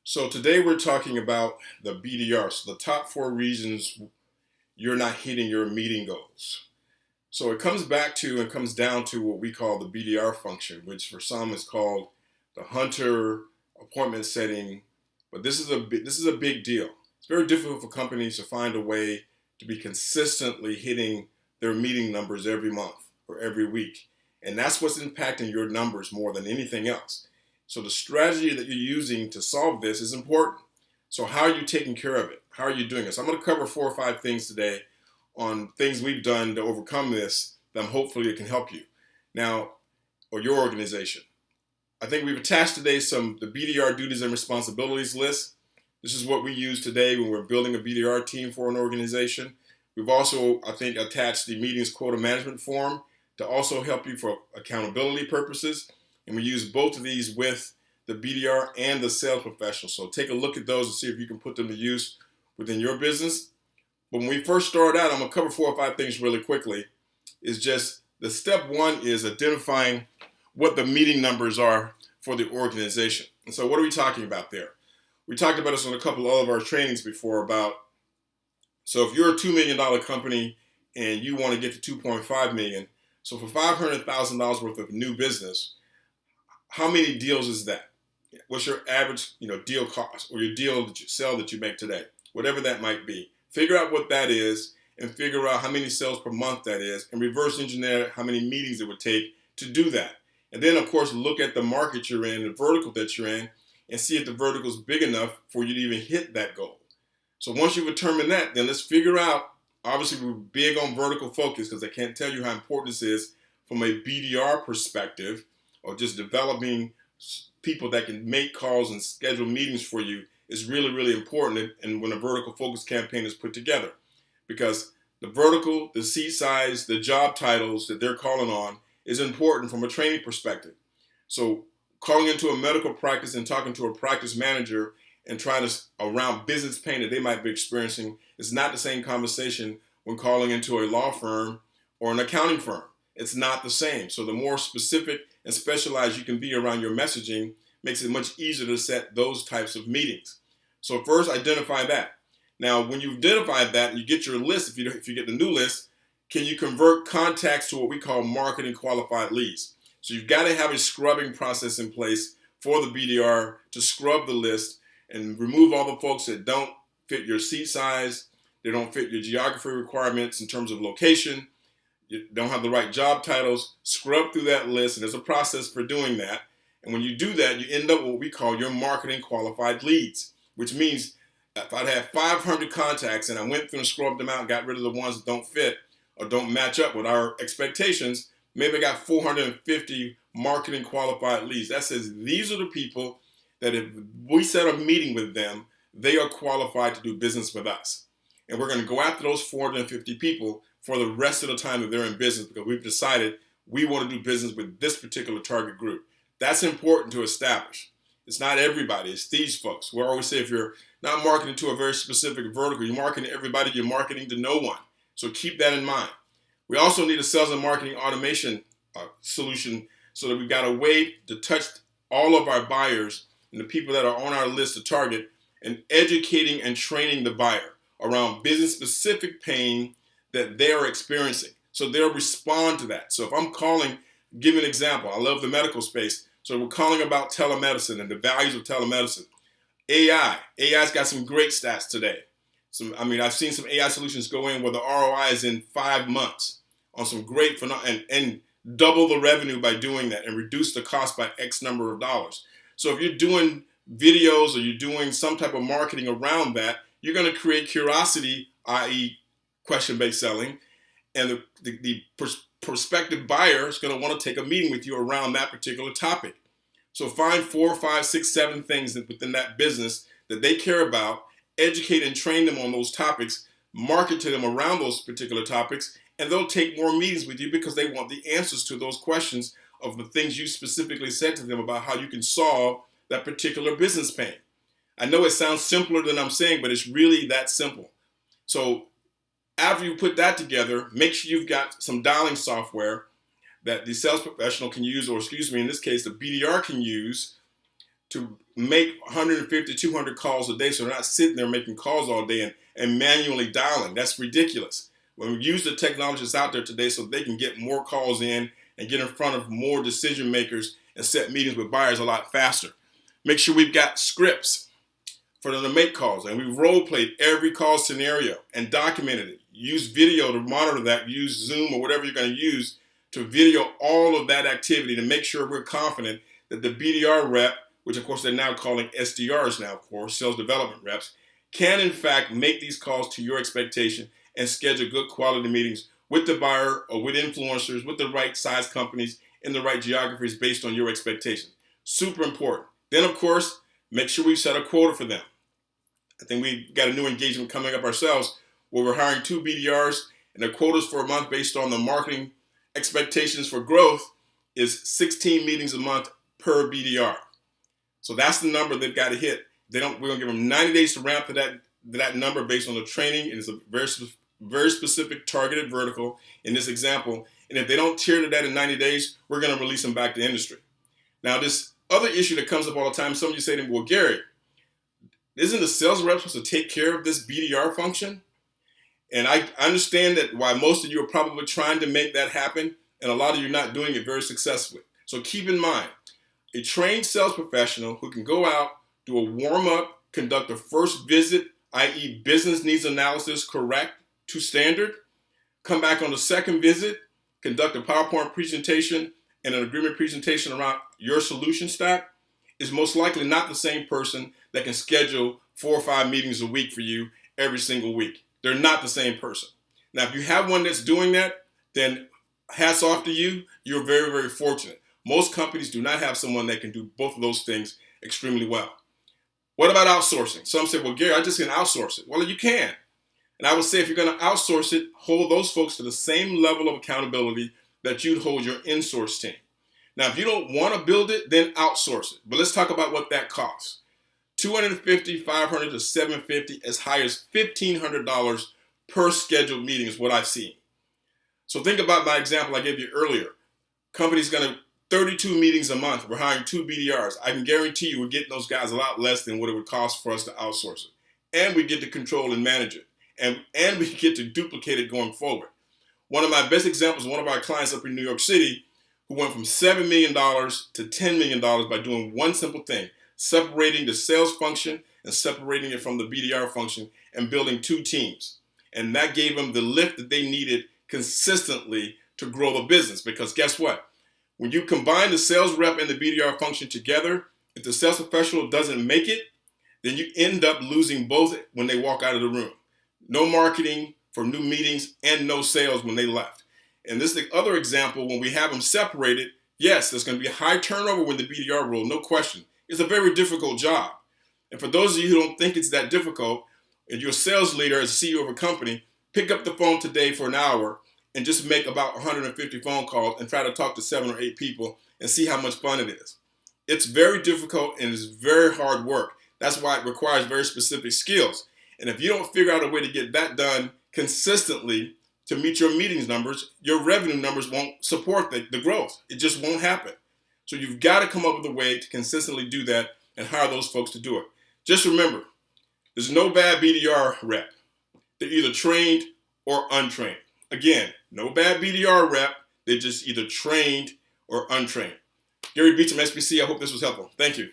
So today we're talking about the BDR, so the top 4 reasons you're not hitting your meeting goals. So it comes back to and comes down to what we call the BDR function, which for some is called the hunter appointment setting. But this is a big deal. It's very difficult for companies to find a way to be consistently hitting their meeting numbers every month or every week. And that's what's impacting your numbers more than anything else. So the strategy that you're using to solve this is important. So how are you taking care of it? How are you doing this? I'm going to cover 4 or 5 things today on things we've done to overcome this that hopefully it can help you now or your organization. I think we've attached today the BDR duties and responsibilities list. This is what we use today when we're building a BDR team for an organization. We've also, I think, attached the Meetings Quota management form to also help you for accountability purposes. And we use both of these with the BDR and the sales professional. So take a look at those and see if you can put them to use within your business. But when we first start out, I'm going to cover 4 or 5 things really quickly. Is just the step one is identifying what the meeting numbers are for the organization. And so what are we talking about there? We talked about this on a couple of all of our trainings before about, so if you're a $2 million company and you want to get to 2.5 million, so for $500,000 worth of new business, how many deals is that? What's your average, deal cost or your deal that you sell that you make today? Whatever that might be. Figure out what that is and figure out how many sales per month that is and reverse engineer how many meetings it would take to do that. And then, of course, look at the market you're in, the vertical that you're in, and see if the vertical is big enough for you to even hit that goal. So once you've determined that, then let's figure out, obviously we're big on vertical focus because I can't tell you how important this is from a BDR perspective or just developing people that can make calls and schedule meetings for you is really, really important. And when a vertical focus campaign is put together, because the vertical, the seat size, the job titles that they're calling on is important from a training perspective. So calling into a medical practice and talking to a practice manager and trying to around business pain that they might be experiencing is not the same conversation when calling into a law firm or an accounting firm. It's not the same. So the more specific and specialized you can be around your messaging makes it much easier to set those types of meetings. So first, identify that. Now, when you've identified that, you get your list. If you get the new list, can you convert contacts to what we call marketing qualified leads? So you've got to have a scrubbing process in place for the BDR to scrub the list and remove all the folks that don't fit your seat size, they don't fit your geography requirements in terms of location, you don't have the right job titles. Scrub through that list, and there's a process for doing that. And when you do that, you end up with what we call your marketing qualified leads, which means if I'd have 500 contacts and I went through and scrubbed them out and got rid of the ones that don't fit or don't match up with our expectations, maybe I got 450 marketing qualified leads. That says these are the people that if we set a meeting with them, they are qualified to do business with us. And we're going to go after those 450 people for the rest of the time that they're in business because we've decided we want to do business with this particular target group. That's important to establish. It's not everybody. It's these folks. We always say if you're not marketing to a very specific vertical, you're marketing to everybody, you're marketing to no one. So keep that in mind. We also need a sales and marketing automation solution so that we've got a way to touch all of our buyers and the people that are on our list to target and educating and training the buyer around business-specific pain that they're experiencing. So they'll respond to that. So if I'm calling, give an example. I love the medical space. So we're calling about telemedicine and the values of telemedicine. AI's got some great stats today. I've seen some AI solutions go in where the ROI is in 5 months on some great and double the revenue by doing that and reduce the cost by X number of dollars. So if you're doing videos or you're doing some type of marketing around that, you're going to create curiosity, i.e. question-based selling, and the prospective buyer is going to want to take a meeting with you around that particular topic. So find 4, 5, 6, 7 things within that business that they care about, educate and train them on those topics, market to them around those particular topics, and they'll take more meetings with you because they want the answers to those questions of the things you specifically said to them about how you can solve that particular business pain. I know it sounds simpler than I'm saying, but it's really that simple. So after you put that together, make sure you've got some dialing software that the sales professional can use, or in this case, the BDR can use to make 150, 200 calls a day, so they're not sitting there making calls all day and manually dialing. That's ridiculous. When we use the technology that's out there today so they can get more calls in and get in front of more decision makers and set meetings with buyers a lot faster. Make sure we've got scripts for them to make calls, and we've role played every call scenario and documented it. Use video to monitor that. Use Zoom or whatever you're going to use to video all of that activity to make sure we're confident that the BDR rep, which of course they're now calling SDRs now, of course, sales development reps, can in fact make these calls to your expectation and schedule good quality meetings with the buyer or with influencers, with the right size companies in the right geographies based on your expectations. Super important. Then of course, make sure we set a quota for them. I think we've got a new engagement coming up ourselves where we're hiring 2 BDRs, and their quotas for a month based on the marketing expectations for growth is 16 meetings a month per BDR. So that's the number they've got to hit. We're going to give them 90 days to ramp to that number based on the training. It is a very specific targeted vertical in this example. And if they don't tier to that in 90 days, we're going to release them back to industry. Now, this other issue that comes up all the time, some of you say to me, well, Gary, isn't the sales rep supposed to take care of this BDR function? And I understand that why most of you are probably trying to make that happen, and a lot of you are not doing it very successfully. So keep in mind, a trained sales professional who can go out, do a warm-up, conduct a first visit, i.e. business needs analysis correct to standard, come back on the second visit, conduct a PowerPoint presentation and an agreement presentation around your solution stack, is most likely not the same person that can schedule 4 or 5 meetings a week for you every single week. They're not the same person. Now, if you have one that's doing that, then hats off to you. You're very, very fortunate. Most companies do not have someone that can do both of those things extremely well. What about outsourcing? Some say, well, Gary, I just can outsource it. Well, you can. And I would say if you're going to outsource it, hold those folks to the same level of accountability that you'd hold your in-source team. Now, if you don't want to build it, then outsource it. But let's talk about what that costs. $250, $500 to $750, as high as $1,500 per scheduled meeting is what I've seen. So think about my example I gave you earlier. Company's going to 32 meetings a month. We're hiring 2 BDRs. I can guarantee you we're getting those guys a lot less than what it would cost for us to outsource it. And we get to control and manage it. And we get to duplicate it going forward. One of my best examples, one of our clients up in New York City, who went from $7 million to $10 million by doing one simple thing: separating the sales function and separating it from the BDR function and building 2 teams. And that gave them the lift that they needed consistently to grow the business. Because guess what? When you combine the sales rep and the BDR function together, if the sales professional doesn't make it, then you end up losing both when they walk out of the room. No marketing for new meetings and no sales when they left. And this is the other example when we have them separated. Yes, there's going to be high turnover with the BDR role, no question. It's a very difficult job. And for those of you who don't think it's that difficult, if you're a sales leader as CEO of a company, pick up the phone today for an hour and just make about 150 phone calls and try to talk to 7 or 8 people and see how much fun it is. It's very difficult and it's very hard work. That's why it requires very specific skills. And if you don't figure out a way to get that done consistently to meet your meetings numbers, your revenue numbers won't support the growth. It just won't happen. So you've got to come up with a way to consistently do that and hire those folks to do it. Just remember, there's no bad BDR rep. They're either trained or untrained. Again, no bad BDR rep. They're just either trained or untrained. Gary Beecham, SBC, I hope this was helpful. Thank you.